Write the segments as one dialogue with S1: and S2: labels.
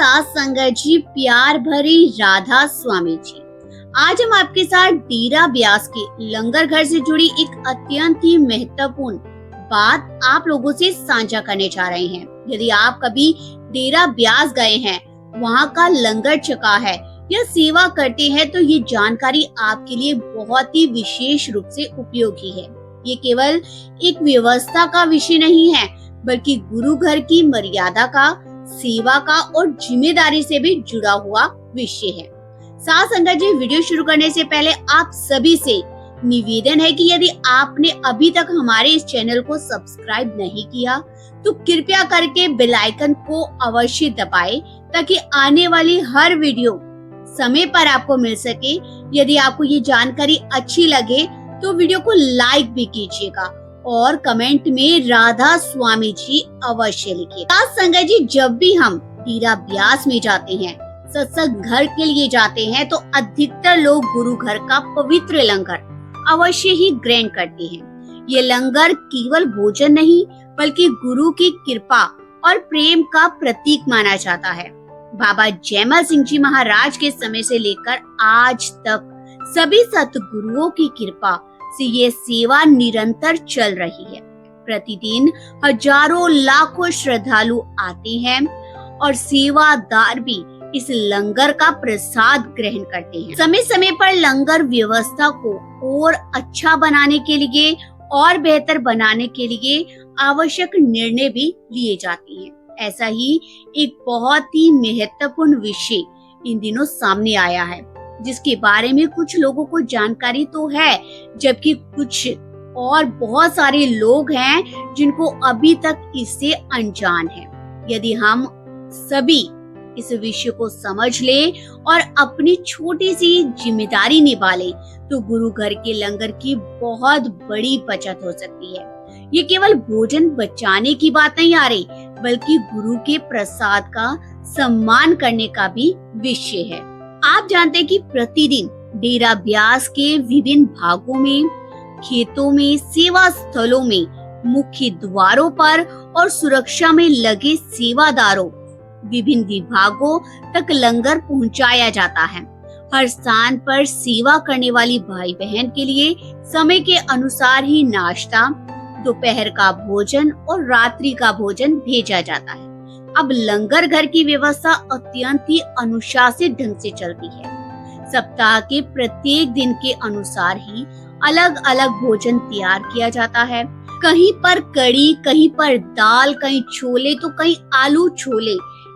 S1: साथ संगत जी, प्यार भरी राधा स्वामी जी। आज हम आपके साथ डेरा ब्यास के लंगर घर से जुड़ी एक अत्यंत ही महत्वपूर्ण बात आप लोगों से साझा करने जा रहे हैं। यदि आप कभी डेरा ब्यास गए हैं, वहाँ का लंगर छका है या सेवा करते हैं, तो ये जानकारी आपके लिए बहुत ही विशेष रूप से उपयोगी है। ये केवल एक व्यवस्था का विषय नहीं है, बल्कि गुरु घर की मर्यादा का, सेवा का और जिम्मेदारी से भी जुड़ा हुआ विषय है। साथ संगत जी, वीडियो शुरू करने से पहले आप सभी से निवेदन है कि यदि आपने अभी तक हमारे इस चैनल को सब्सक्राइब नहीं किया, तो कृपया करके बेल आइकन को अवश्य दबाएं, ताकि आने वाली हर वीडियो समय पर आपको मिल सके। यदि आपको ये जानकारी अच्छी लगे तो वीडियो को लाइक भी कीजिएगा और कमेंट में राधा स्वामी जी अवश्य लिखिए। संगत जी, जब भी हम डेरा ब्यास में जाते हैं, सत्संग घर के लिए जाते हैं, तो अधिकतर लोग गुरु घर का पवित्र लंगर अवश्य ही ग्रहण करते हैं। ये लंगर केवल भोजन नहीं, बल्कि गुरु की कृपा और प्रेम का प्रतीक माना जाता है। बाबा जयमल सिंह जी महाराज के समय से लेकर आज तक सभी सतगुरुओं की कृपा से ये सेवा निरंतर चल रही है। प्रतिदिन हजारों लाखों श्रद्धालु आते हैं और सेवादार भी इस लंगर का प्रसाद ग्रहण करते हैं। समय समय पर लंगर व्यवस्था को और अच्छा बनाने के लिए और बेहतर बनाने के लिए आवश्यक निर्णय भी लिए जाते हैं। ऐसा ही एक बहुत ही महत्वपूर्ण विषय इन दिनों सामने आया है, जिसके बारे में कुछ लोगों को जानकारी तो है, जबकि कुछ और बहुत सारे लोग हैं जिनको अभी तक इससे अनजान है। यदि हम सभी इस विषय को समझ ले और अपनी छोटी सी जिम्मेदारी निभा ले, तो गुरु घर के लंगर की बहुत बड़ी बचत हो सकती है। ये केवल भोजन बचाने की बात नहीं आ रही, बल्कि गुरु के प्रसाद का सम्मान करने का भी विषय है। आप जानते हैं कि प्रतिदिन डेरा ब्यास के विभिन्न भागों में, खेतों में, सेवा स्थलों में, मुख्य द्वारों पर और सुरक्षा में लगे सेवादारों, विभिन्न विभागों तक लंगर पहुंचाया जाता है। हर स्थान पर सेवा करने वाली भाई बहन के लिए समय के अनुसार ही नाश्ता, दोपहर का भोजन और रात्रि का भोजन भेजा जाता है। अब लंगर घर की व्यवस्था अत्यंत ही अनुशासित ढंग से चलती है। सप्ताह के प्रत्येक दिन के अनुसार ही अलग अलग भोजन तैयार किया जाता है। कहीं पर कड़ी, कहीं पर दाल, कहीं छोले, तो कहीं आलू छोले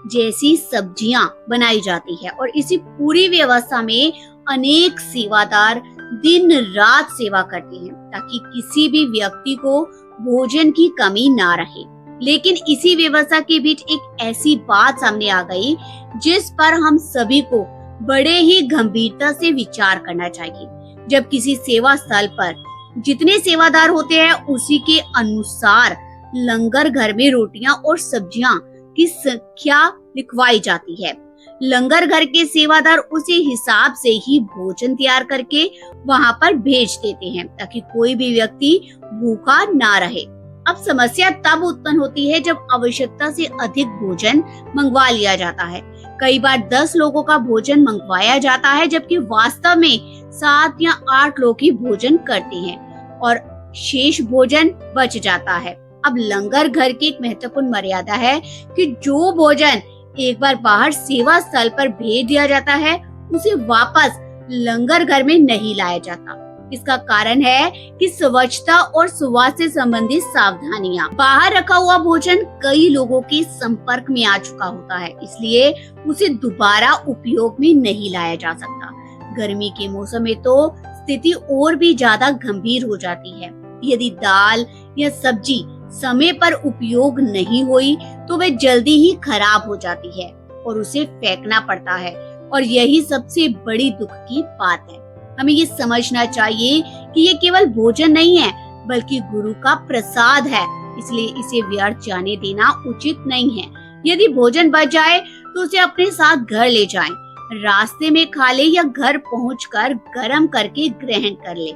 S1: जैसी सब्जियां बनाई जाती है। और इसी पूरी व्यवस्था में अनेक सेवादार दिन रात सेवा करते हैं, ताकि किसी भी व्यक्ति को भोजन की कमी ना रहे। लेकिन इसी व्यवस्था के बीच एक ऐसी बात सामने आ गई, जिस पर हम सभी को बड़े ही गंभीरता से विचार करना चाहिए। जब किसी सेवा स्थल पर जितने सेवादार होते हैं, उसी के अनुसार लंगर घर में रोटियां और सब्जियां की संख्या लिखवाई जाती है। लंगर घर के सेवादार उसी हिसाब से ही भोजन तैयार करके वहां पर भेज देते हैं, ताकि कोई भी व्यक्ति भूखा ना रहे। अब समस्या तब उत्पन्न होती है जब आवश्यकता से अधिक भोजन मंगवा लिया जाता है। कई बार 10 लोगों का भोजन मंगवाया जाता है, जबकि वास्तव में 7 या 8 लोग ही भोजन करते हैं और शेष भोजन बच जाता है। अब लंगर घर की एक महत्वपूर्ण मर्यादा है कि जो भोजन एक बार बाहर सेवा स्थल पर भेज दिया जाता है, उसे वापस लंगर घर में नहीं लाया जाता। इसका कारण है कि स्वच्छता और स्वास्थ्य से संबंधित सावधानियां। बाहर रखा हुआ भोजन कई लोगों के संपर्क में आ चुका होता है, इसलिए उसे दोबारा उपयोग में नहीं लाया जा सकता। गर्मी के मौसम में तो स्थिति और भी ज्यादा गंभीर हो जाती है। यदि दाल या सब्जी समय पर उपयोग नहीं हुई, तो वे जल्दी ही खराब हो जाती है और उसे फेंकना पड़ता है। और यही सबसे बड़ी दुख की बात है। हमें ये समझना चाहिए कि ये केवल भोजन नहीं है, बल्कि गुरु का प्रसाद है, इसलिए इसे व्यर्थ जाने देना उचित नहीं है। यदि भोजन बच जाए तो उसे अपने साथ घर ले जाएं, रास्ते में खा ले या घर पहुंचकर गर्म करके ग्रहण कर ले,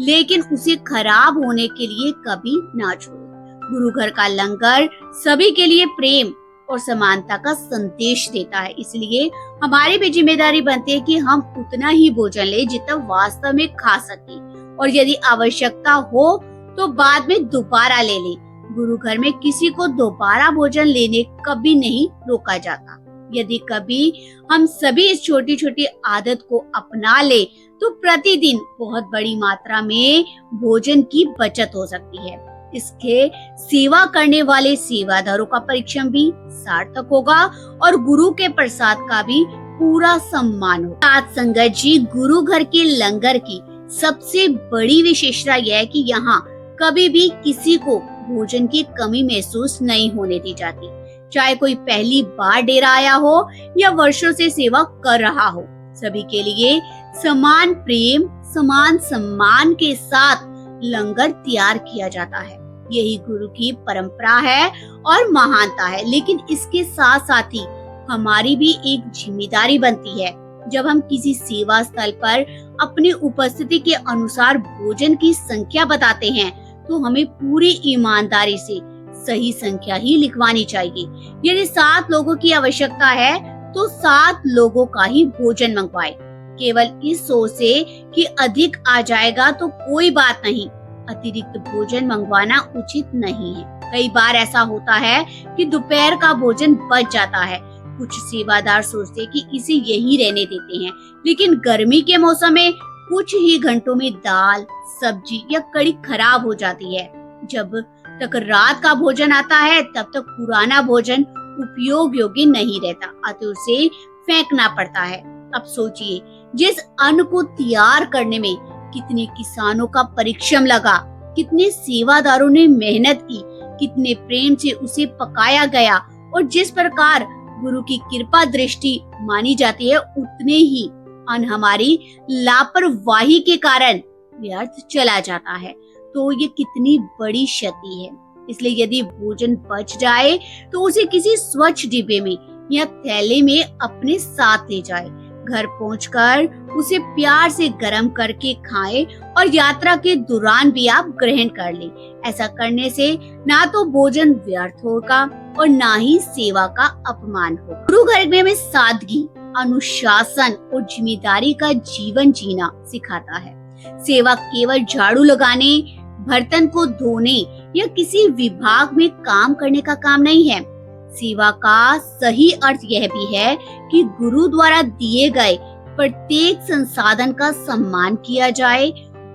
S1: लेकिन उसे खराब होने के लिए कभी ना छोड़े। गुरु घर का लंगर सभी के लिए प्रेम और समानता का संदेश देता है। इसलिए हमारी भी जिम्मेदारी बनती है कि हम उतना ही भोजन लें जितना वास्तव में खा सके, और यदि आवश्यकता हो तो बाद में दोबारा ले लें। गुरु घर में किसी को दोबारा भोजन लेने कभी नहीं रोका जाता। यदि कभी हम सभी इस छोटी छोटी आदत को अपना ले तो प्रतिदिन बहुत बड़ी मात्रा में भोजन की बचत हो सकती है। इसके सेवा करने वाले सेवादारों का परिश्रम भी सार्थक होगा और गुरु के प्रसाद का भी पूरा सम्मान होगा। साथ संगत जी, गुरु घर के लंगर की सबसे बड़ी विशेषता यह है कि यहाँ कभी भी किसी को भोजन की कमी महसूस नहीं होने दी जाती। चाहे कोई पहली बार डेरा आया हो या वर्षों से सेवा कर रहा हो, सभी के लिए समान प्रेम, समान सम्मान के साथ लंगर तैयार किया जाता है। यही गुरु की परंपरा है और महानता है। लेकिन इसके साथ साथ ही हमारी भी एक जिम्मेदारी बनती है। जब हम किसी सेवा स्थल पर अपनी उपस्थिति के अनुसार भोजन की संख्या बताते हैं तो हमें पूरी ईमानदारी से सही संख्या ही लिखवानी चाहिए। यदि 7 लोगों की आवश्यकता है तो 7 लोगों का ही भोजन मंगवाएं। केवल इस सोच से कि अधिक आ जाएगा तो कोई बात नहीं, अतिरिक्त भोजन मंगवाना उचित नहीं है। कई बार ऐसा होता है कि दोपहर का भोजन बच जाता है। कुछ सेवादार सोचते कि इसे यहीं रहने देते हैं, लेकिन गर्मी के मौसम में कुछ ही घंटों में दाल, सब्जी या कड़ी खराब हो जाती है। जब तक रात का भोजन आता है तब तक पुराना भोजन उपयोग योग्य नहीं रहता, अतः उसे फेंकना पड़ता है। अब सोचिए, जिस अन्न को तैयार करने में कितने किसानों का परिश्रम लगा, कितने सेवादारों ने मेहनत की, कितने प्रेम से उसे पकाया गया, और जिस प्रकार गुरु की कृपा दृष्टि मानी जाती है, उतने ही अन्न हमारी लापरवाही के कारण व्यर्थ चला जाता है, तो ये कितनी बड़ी क्षति है। इसलिए यदि भोजन बच जाए तो उसे किसी स्वच्छ डिब्बे में या थैले में अपने साथ ले जाए। घर पहुंचकर उसे प्यार से गर्म करके खाएं और यात्रा के दौरान भी आप ग्रहण कर लें। ऐसा करने से ना तो भोजन व्यर्थ होगा और ना ही सेवा का अपमान होगा। गुरु घर में हमें सादगी, अनुशासन और जिम्मेदारी का जीवन जीना सिखाता है। सेवा केवल झाड़ू लगाने, बर्तन को धोने या किसी विभाग में काम करने का काम नहीं है। सेवा का सही अर्थ यह भी है कि गुरु द्वारा दिए गए प्रत्येक संसाधन का सम्मान किया जाए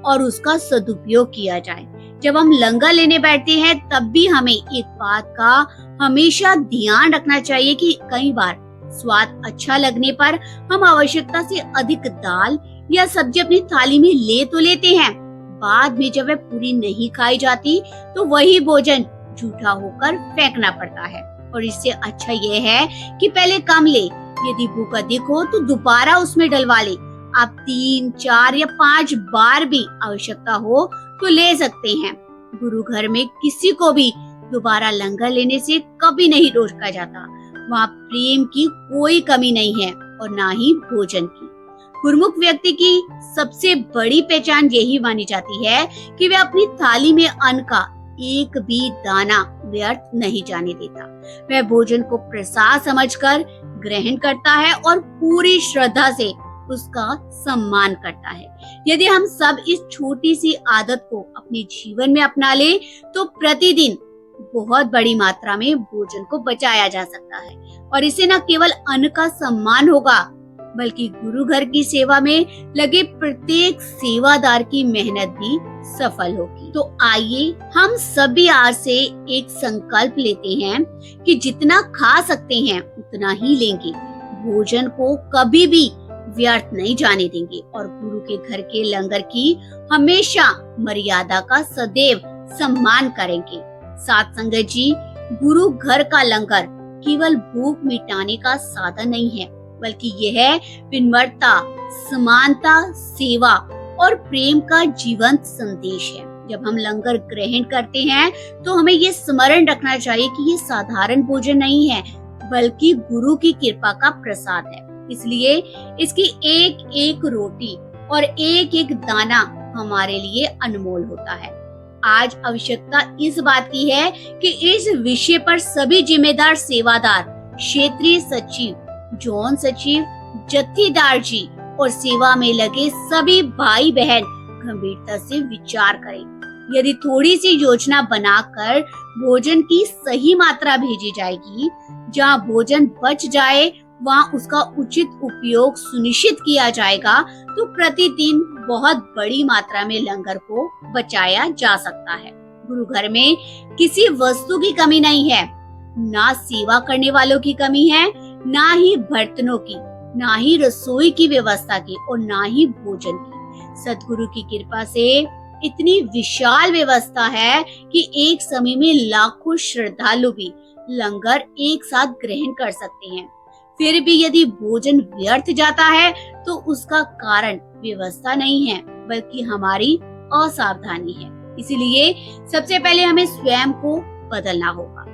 S1: और उसका सदुपयोग किया जाए। जब हम लंगर लेने बैठते हैं तब भी हमें एक बात का हमेशा ध्यान रखना चाहिए कि कई बार स्वाद अच्छा लगने पर हम आवश्यकता से अधिक दाल या सब्जी अपनी थाली में ले तो लेते हैं, बाद में जब वह पूरी नहीं खाई जाती तो वही भोजन झूठा होकर फेंकना पड़ता है। और इससे अच्छा यह है कि पहले कम ले, यदि भूख अधिक हो तो दोबारा उसमें डलवा ले। आप 3, 4 या 5 बार भी आवश्यकता हो तो ले सकते हैं। गुरु घर में किसी को भी दोबारा लंगर लेने से कभी नहीं रोका जाता। वहाँ प्रेम की कोई कमी नहीं है और ना ही भोजन की। गुरुमुख व्यक्ति की सबसे बड़ी पहचान यही मानी जाती है कि वह अपनी थाली में अन्न का एक भी दाना व्यर्थ नहीं जाने देता। वह भोजन को प्रसाद समझकर ग्रहण करता है और पूरी श्रद्धा से उसका सम्मान करता है। यदि हम सब इस छोटी सी आदत को अपने जीवन में अपना ले तो प्रतिदिन बहुत बड़ी मात्रा में भोजन को बचाया जा सकता है, और इससे न केवल अन्न का सम्मान होगा बल्कि गुरु घर की सेवा में लगे प्रत्येक सेवादार की मेहनत भी सफल होगी। तो आइए हम सभी आज से एक संकल्प लेते हैं कि जितना खा सकते हैं उतना ही लेंगे, भोजन को कभी भी व्यर्थ नहीं जाने देंगे और गुरु के घर के लंगर की हमेशा मर्यादा का सदैव सम्मान करेंगे। साथ संगत जी, गुरु घर का लंगर केवल भूख मिटाने का साधन नहीं है, बल्कि यह विनम्रता, समानता, सेवा और प्रेम का जीवंत संदेश है। जब हम लंगर ग्रहण करते हैं तो हमें ये स्मरण रखना चाहिए कि ये साधारण भोजन नहीं है बल्कि गुरु की कृपा का प्रसाद है। इसलिए इसकी एक एक रोटी और एक एक दाना हमारे लिए अनमोल होता है। आज आवश्यकता इस बात की है कि इस विषय पर सभी जिम्मेदार सेवादार, क्षेत्रीय सचिव, जोन सचिव, जत्थेदार जी और सेवा में लगे सभी भाई बहन गंभीरता से विचार करें। यदि थोड़ी सी योजना बनाकर भोजन की सही मात्रा भेजी जाएगी, जहाँ भोजन बच जाए वहाँ उसका उचित उपयोग सुनिश्चित किया जाएगा, तो प्रतिदिन बहुत बड़ी मात्रा में लंगर को बचाया जा सकता है। गुरु घर में किसी वस्तु की कमी नहीं है, ना सेवा करने वालों की कमी है, ना ही बर्तनों की, ना ही रसोई की व्यवस्था की और ना ही भोजन की। सद्गुरु की कृपा से इतनी विशाल व्यवस्था है कि एक समय में लाखों श्रद्धालु भी लंगर एक साथ ग्रहण कर सकते हैं। फिर भी यदि भोजन व्यर्थ जाता है तो उसका कारण व्यवस्था नहीं है, बल्कि हमारी असावधानी है। इसलिए सबसे पहले हमें स्वयं को बदलना होगा।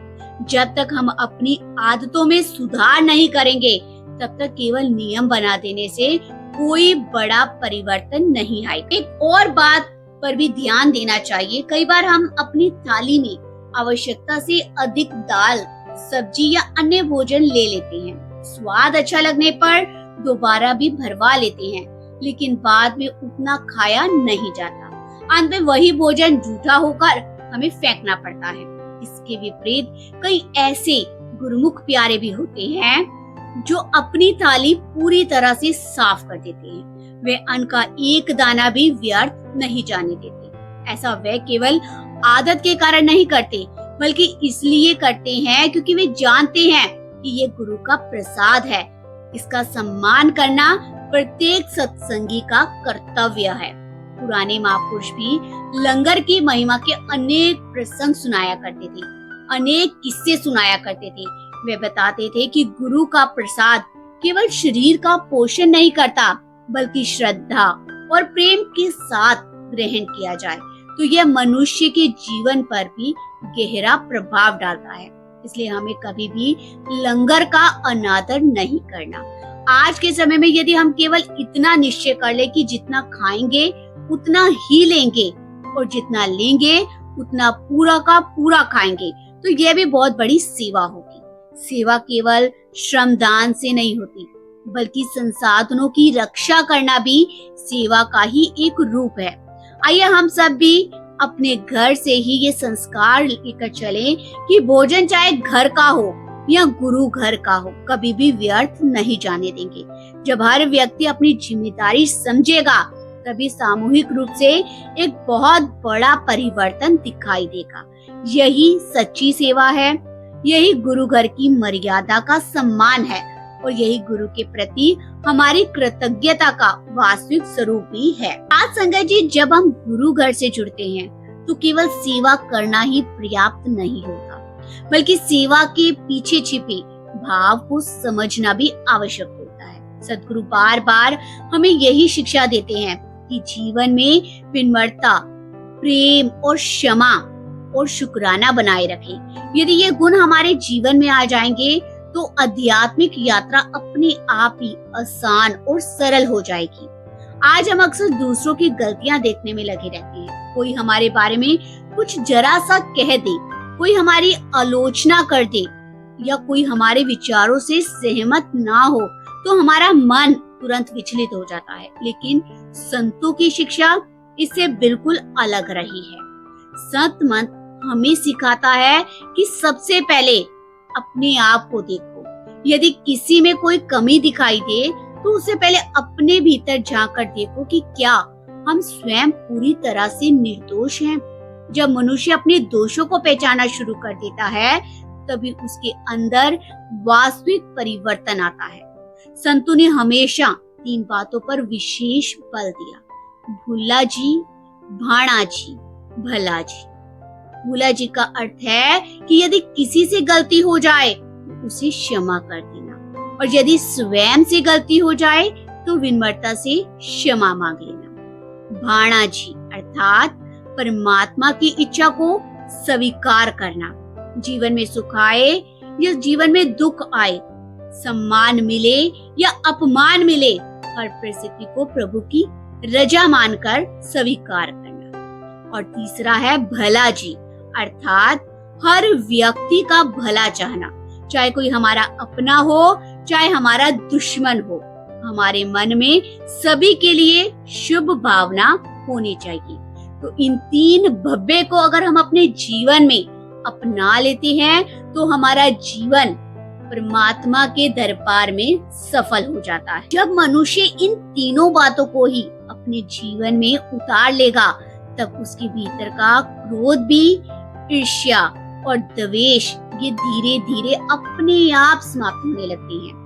S1: जब तक हम अपनी आदतों में सुधार नहीं करेंगे, तब तक केवल नियम बना देने से कोई बड़ा परिवर्तन नहीं आएगा। एक और बात पर भी ध्यान देना चाहिए। कई बार हम अपनी थाली में आवश्यकता से अधिक दाल, सब्जी या अन्य भोजन ले लेते हैं। स्वाद अच्छा लगने पर दोबारा भी भरवा लेते हैं, लेकिन बाद में उतना खाया नहीं जाता। अंत में वही भोजन जूठा होकर हमें फेंकना पड़ता है। इसके विपरीत कई ऐसे गुरुमुख प्यारे भी होते हैं जो अपनी थाली पूरी तरह से साफ कर देते हैं। वे अन्न का एक दाना भी व्यर्थ नहीं जाने देते। ऐसा वे केवल आदत के कारण नहीं करते, बल्कि इसलिए करते हैं क्योंकि वे जानते हैं कि ये गुरु का प्रसाद है। इसका सम्मान करना प्रत्येक सत्संगी का कर्तव्य है। पुराने महापुरुष भी लंगर की महिमा के अनेक प्रसंग सुनाया करते थे, अनेक किस्से सुनाया करते थे। वे बताते थे कि गुरु का प्रसाद केवल शरीर का पोषण नहीं करता, बल्कि श्रद्धा और प्रेम के साथ ग्रहण किया जाए तो यह मनुष्य के जीवन पर भी गहरा प्रभाव डालता है। इसलिए हमें कभी भी लंगर का अनादर नहीं करना। आज के समय में यदि हम केवल इतना निश्चय कर ले कि जितना खाएंगे उतना ही लेंगे और जितना लेंगे उतना पूरा का पूरा खाएंगे, तो यह भी बहुत बड़ी सेवा होगी। सेवा केवल श्रमदान से नहीं होती, बल्कि संसाधनों की रक्षा करना भी सेवा का ही एक रूप है। आइए हम सब भी अपने घर से ही ये संस्कार लेकर चलें कि भोजन चाहे घर का हो या गुरु घर का हो, कभी भी व्यर्थ नहीं जाने देंगे। जब हर व्यक्ति अपनी जिम्मेदारी समझेगा, तभी सामूहिक रूप से एक बहुत बड़ा परिवर्तन दिखाई देगा। यही सच्ची सेवा है, यही गुरु घर की मर्यादा का सम्मान है और यही गुरु के प्रति हमारी कृतज्ञता का वास्तविक स्वरूप भी है। आज संगत जी, जब हम गुरु घर से जुड़ते हैं तो केवल सेवा करना ही पर्याप्त नहीं होता, बल्कि सेवा के पीछे छिपे भाव को समझना भी आवश्यक होता है। सद्गुरु बार बार हमें यही शिक्षा देते हैं कि जीवन में विनम्रता, प्रेम और क्षमा और शुक्राना बनाए रखें। यदि ये गुण हमारे जीवन में आ जाएंगे तो आध्यात्मिक यात्रा अपने आप ही आसान और सरल हो जाएगी। आज हम अक्सर दूसरों की गलतियां देखने में लगे रहते हैं। कोई हमारे बारे में कुछ जरा सा कह दे, कोई हमारी आलोचना कर दे या कोई हमारे विचारों से सहमत ना हो तो हमारा मन तुरंत विचलित हो जाता है। लेकिन संतों की शिक्षा इससे बिल्कुल अलग रही है। संत मत हमें सिखाता है कि सबसे पहले अपने आप को देखो। यदि किसी में कोई कमी दिखाई दे तो उससे पहले अपने भीतर झांककर देखो कि क्या हम स्वयं पूरी तरह से निर्दोष हैं। जब मनुष्य अपने दोषों को पहचानना शुरू कर देता है, तभी उसके अंदर वास्तविक परिवर्तन आता है। संतों ने हमेशा 3 बातों पर विशेष बल दिया: भुल्ला जी, भाणा जी, भला जी। भुला जी का अर्थ है कि यदि किसी से गलती हो जाए तो उसे क्षमा कर देना, और यदि स्वयं से गलती हो जाए तो विनम्रता से क्षमा मांग लेना। भाणा जी अर्थात परमात्मा की इच्छा को स्वीकार करना। जीवन में सुख आए या जीवन में दुख आए, सम्मान मिले या अपमान मिले, हर परिस्थिति को प्रभु की रजा मानकर स्वीकार करना। और तीसरा है भला जी, अर्थात हर व्यक्ति का भला चाहना, चाहे कोई हमारा अपना हो चाहे हमारा दुश्मन हो। हमारे मन में सभी के लिए शुभ भावना होनी चाहिए। तो इन तीन भव्य को अगर हम अपने जीवन में अपना लेते हैं तो हमारा जीवन परमात्मा के दरबार में सफल हो जाता है। जब मनुष्य इन तीनों बातों को ही अपने जीवन में उतार लेगा तब उसके भीतर का क्रोध भी, ईर्ष्या और द्वेष ये धीरे धीरे अपने आप समाप्त होने लगते हैं।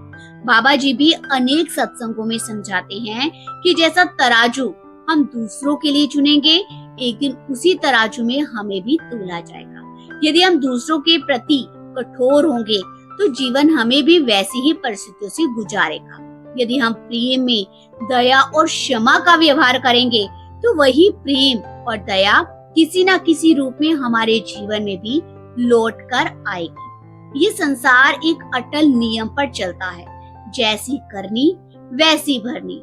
S1: बाबा जी भी अनेक सत्संगों में समझाते हैं कि जैसा तराजू हम दूसरों के लिए चुनेंगे, एक दिन उसी तराजू में हमें भी तोला जाएगा। यदि हम दूसरों के प्रति कठोर होंगे तो जीवन हमें भी वैसी ही परिस्थितियों से गुजारेगा। यदि हम प्रेम में दया और क्षमा का व्यवहार करेंगे तो वही प्रेम और दया किसी न किसी रूप में हमारे जीवन में भी लौट कर आएगी। ये संसार एक अटल नियम पर चलता है, जैसी करनी वैसी भरनी।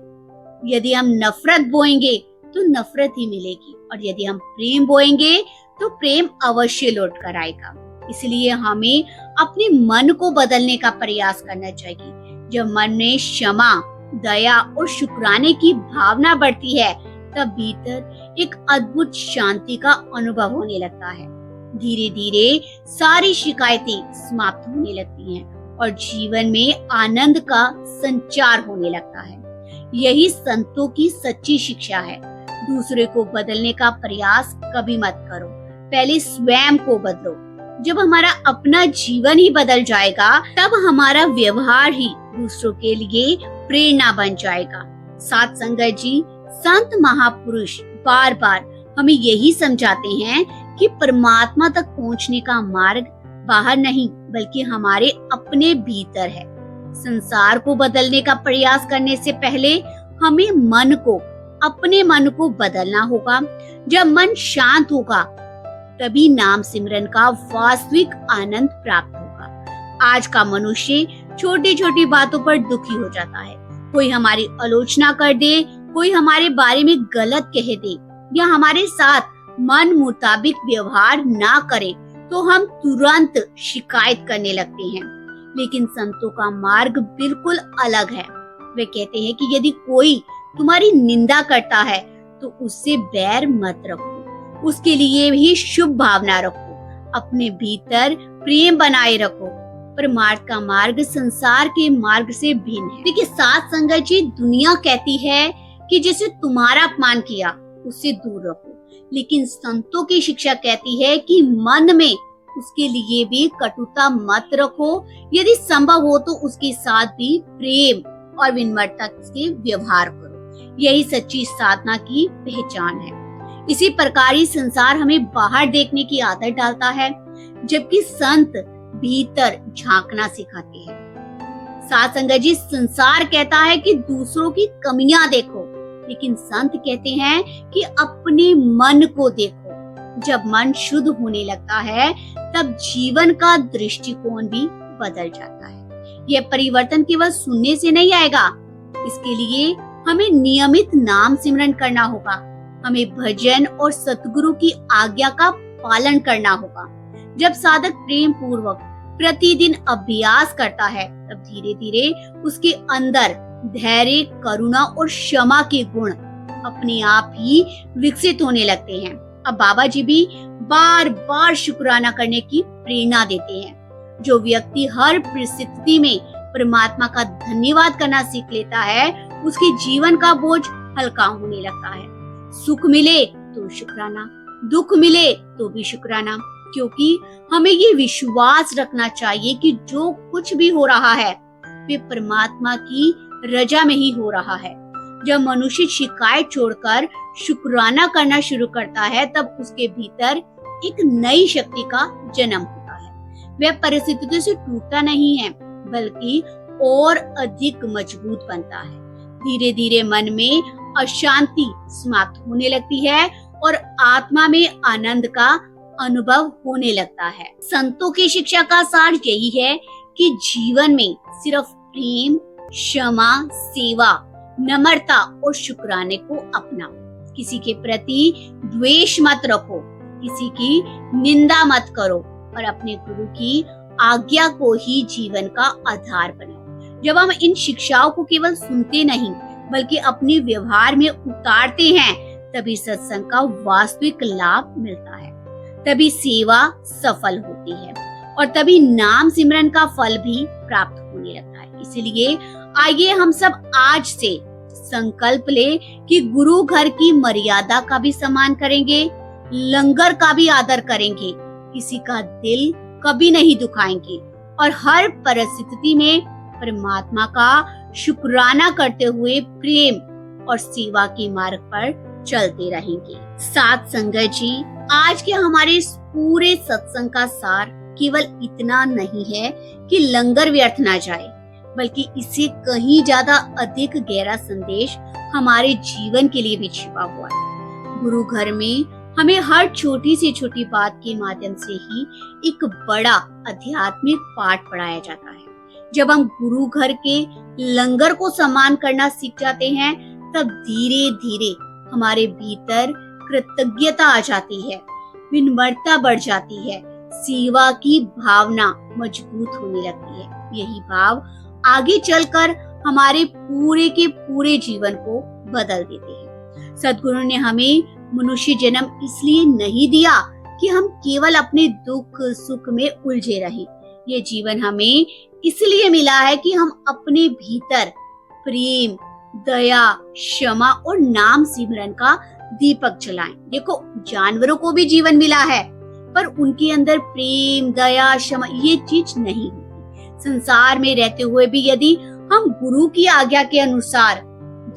S1: यदि हम नफरत बोएंगे तो नफरत ही मिलेगी और यदि हम प्रेम बोएंगे तो प्रेम अवश्य लौट कर आएगा। इसलिए हमें अपने मन को बदलने का प्रयास करना चाहिए। जब मन में क्षमा, दया और शुक्राने की भावना बढ़ती है तब भीतर एक अद्भुत शांति का अनुभव होने लगता है। धीरे धीरे सारी शिकायतें समाप्त होने लगती हैं और जीवन में आनंद का संचार होने लगता है। यही संतों की सच्ची शिक्षा है। दूसरे को बदलने का प्रयास कभी मत करो, पहले स्वयं को बदलो। जब हमारा अपना जीवन ही बदल जाएगा तब हमारा व्यवहार ही दूसरों के लिए प्रेरणा बन जाएगा। साथ संगत जी, संत महापुरुष बार बार हमें यही समझाते हैं कि परमात्मा तक पहुंचने का मार्ग बाहर नहीं बल्कि हमारे अपने भीतर है। संसार को बदलने का प्रयास करने से पहले हमें अपने मन को बदलना होगा। जब मन शांत होगा तभी नाम सिमरन का वास्तविक आनंद प्राप्त होगा। आज का मनुष्य छोटी छोटी बातों पर दुखी हो जाता है। कोई हमारी आलोचना कर दे, कोई हमारे बारे में गलत कह दे या हमारे साथ मन मुताबिक व्यवहार ना करे तो हम तुरंत शिकायत करने लगते हैं। लेकिन संतों का मार्ग बिल्कुल अलग है। वे कहते हैं कि यदि कोई तुम्हारी निंदा करता है तो उससे बैर मत रखो, उसके लिए भी शुभ भावना रखो, अपने भीतर प्रेम बनाए रखो। परमार्थ का मार्ग संसार के मार्ग से भिन्न है। देखिए साथ संगत जी, दुनिया कहती है कि जिसे तुम्हारा अपमान किया उससे दूर रखो, लेकिन संतों की शिक्षा कहती है कि मन में उसके लिए भी कटुता मत रखो। यदि संभव हो तो उसके साथ भी प्रेम और विनम्रता से व्यवहार करो। यही सच्ची साधना की पहचान है। इसी प्रकार ही संसार हमें बाहर देखने की आदत डालता है, जबकि संत भीतर झांकना सिखाते हैं। साथ संगत जी, संसार कहता है कि दूसरों की कमियां देखो, लेकिन संत कहते हैं कि अपने मन को देखो। जब मन शुद्ध होने लगता है तब जीवन का दृष्टिकोण भी बदल जाता है। यह परिवर्तन केवल सुनने से नहीं आएगा, इसके लिए हमें नियमित नाम सिमरन करना होगा। हमें भजन और सतगुरु की आज्ञा का पालन करना होगा। जब साधक प्रेम पूर्वक प्रतिदिन अभ्यास करता है तब धीरे धीरे उसके अंदर धैर्य, करुणा और क्षमा के गुण अपने आप ही विकसित होने लगते हैं। अब बाबा जी भी बार बार शुक्राना करने की प्रेरणा देते हैं। जो व्यक्ति हर परिस्थिति में परमात्मा का धन्यवाद करना सीख लेता है उसके जीवन का बोझ हल्का होने लगता है। सुख मिले तो शुक्राना, दुख मिले तो भी शुक्राना, क्योंकि हमें ये विश्वास रखना चाहिए कि जो कुछ भी हो रहा है वे परमात्मा की रजा में ही हो रहा है। जब मनुष्य शिकायत छोड़कर शुक्राना करना शुरू करता है तब उसके भीतर एक नई शक्ति का जन्म होता है। वह परिस्थितियों से टूटता नहीं है बल्कि और अधिक मजबूत बनता है। धीरे धीरे मन में अशांति समाप्त होने लगती है और आत्मा में आनंद का अनुभव होने लगता है। संतों की शिक्षा का सार यही है कि जीवन में सिर्फ प्रेम, क्षमा, सेवा, नम्रता और शुक्राने को अपनाओ। किसी के प्रति द्वेष मत रखो, किसी की निंदा मत करो और अपने गुरु की आज्ञा को ही जीवन का आधार बनाओ। जब हम इन शिक्षाओं को केवल सुनते नहीं बल्कि अपने व्यवहार में उतारते हैं, तभी सत्संग का वास्तविक लाभ मिलता है, तभी सेवा सफल होती है और तभी नाम सिमरन का फल भी प्राप्त होने लगता है। इसलिए आइए हम सब आज से संकल्प ले कि गुरु घर की मर्यादा का भी सम्मान करेंगे, लंगर का भी आदर करेंगे, किसी का दिल कभी नहीं दुखाएंगे और हर परिस्थिति में परमात्मा का शुक्राना करते हुए प्रेम और सेवा के मार्ग पर चलते रहेंगे। साथ संगत जी, आज के हमारे इस पूरे सत्संग का सार केवल इतना नहीं है कि लंगर व्यर्थ ना जाए, बल्कि इससे कहीं ज्यादा अधिक गहरा संदेश हमारे जीवन के लिए भी छिपा हुआ है। गुरु घर में हमें हर छोटी से छोटी बात के माध्यम से ही एक बड़ा आध्यात्मिक पाठ पढ़ाया जाता है। जब हम गुरु घर के लंगर को सम्मान करना सीख जाते हैं, तब धीरे धीरे हमारे भीतर कृतज्ञता आ जाती है, विनम्रता बढ़ जाती है, सेवा की भावना मजबूत होने लगती है। यही भाव आगे चलकर हमारे पूरे के पूरे जीवन को बदल देते हैं। सद्गुरु ने हमें मनुष्य जन्म इसलिए नहीं दिया कि हम केवल अपने दुख सुख में उलझे रहें। ये जीवन हमें इसलिए मिला है कि हम अपने भीतर प्रेम, दया, क्षमा और नाम सिमरन का दीपक जलाएं। देखो, जानवरों को भी जीवन मिला है, पर उनके अंदर प्रेम, दया, क्षमा ये चीज नहीं होती। संसार में रहते हुए भी यदि हम गुरु की आज्ञा के अनुसार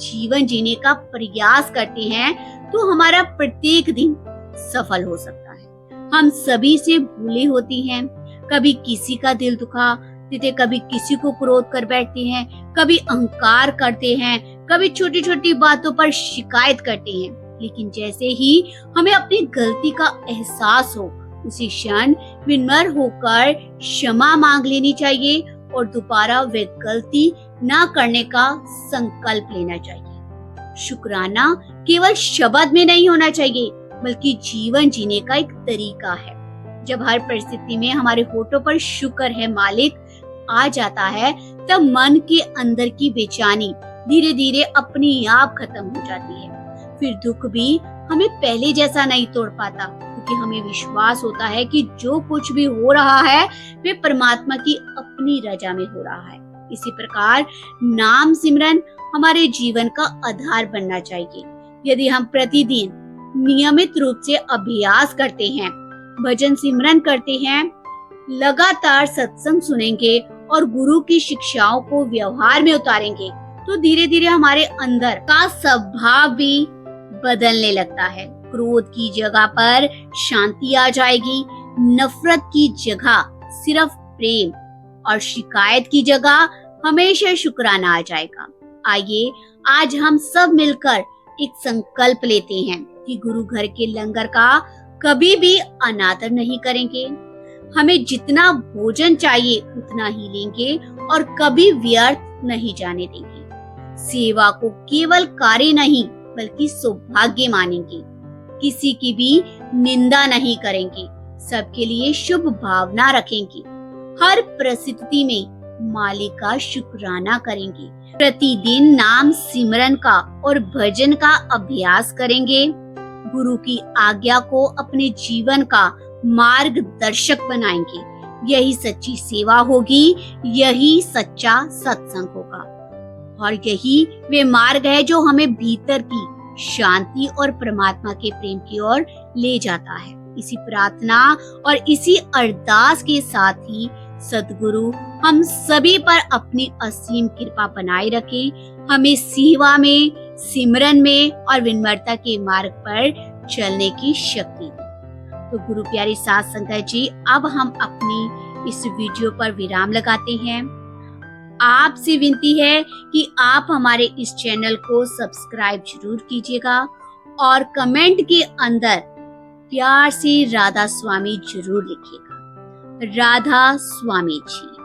S1: जीवन जीने का प्रयास करते हैं, तो हमारा प्रत्येक दिन सफल हो सकता है। हम सभी से भूले होती हैं, कभी किसी का दिल दुखा देते, कभी किसी को क्रोध कर बैठते हैं, कभी अहंकार करते हैं, कभी छोटी छोटी बातों पर शिकायत करते हैं। लेकिन जैसे ही हमें अपनी गलती का एहसास हो, उसी क्षण विनम्र होकर क्षमा मांग लेनी चाहिए और दोबारा वे गलती ना करने का संकल्प लेना चाहिए। शुक्राना केवल शब्द में नहीं होना चाहिए, बल्कि जीवन जीने का एक तरीका है। जब हर परिस्थिति में हमारे होठों पर शुक्र है मालिक आ जाता है, तब मन के अंदर की बेचैनी धीरे धीरे अपने आप खत्म हो जाती है। फिर दुख भी हमें पहले जैसा नहीं तोड़ पाता, क्योंकि हमें विश्वास होता है कि जो कुछ भी हो रहा है वे परमात्मा की अपनी रजा में हो रहा है। इसी प्रकार नाम सिमरन हमारे जीवन का आधार बनना चाहिए। यदि हम प्रतिदिन नियमित रूप से अभ्यास करते हैं, भजन सिमरन करते हैं, लगातार सत्संग सुनेंगे और गुरु की शिक्षाओं को व्यवहार में उतारेंगे, तो धीरे धीरे हमारे अंदर का स्वभाव भी बदलने लगता है। क्रोध की जगह पर शांति आ जाएगी, नफरत की जगह सिर्फ प्रेम और शिकायत की जगह हमेशा शुक्राना आ जाएगा। आइए आज हम सब मिलकर एक संकल्प लेते हैं कि गुरु घर के लंगर का कभी भी अनादर नहीं करेंगे। हमें जितना भोजन चाहिए उतना ही लेंगे और कभी व्यर्थ नहीं जाने देंगे। सेवा को केवल कार्य नहीं बल्कि सौभाग्य मानेंगे। किसी की भी निंदा नहीं करेंगे, सबके लिए शुभ भावना रखेंगे। हर परिस्थिति में मालिक का शुक्राना करेंगे। प्रतिदिन नाम सिमरन का और भजन का अभ्यास करेंगे। गुरु की आज्ञा को अपने जीवन का मार्गदर्शक बनाएंगे। यही सच्ची सेवा होगी, यही सच्चा सत्संग होगा और यही वे मार्ग है जो हमें भीतर की शांति और परमात्मा के प्रेम की ओर ले जाता है। इसी प्रार्थना और इसी अरदास के साथ ही सद्गुरु हम सभी पर अपनी असीम कृपा बनाए रखे, हमें सेवा में, सिमरन में और विनम्रता के मार्ग पर चलने की शक्ति दे। तो गुरु प्यारे साथ संगत जी, अब हम अपनी इस वीडियो पर विराम लगाते हैं। आपसे विनती है कि आप हमारे इस चैनल को सब्सक्राइब जरूर कीजिएगा और कमेंट के अंदर प्यार से राधा स्वामी जरूर लिखिएगा। राधा स्वामी जी।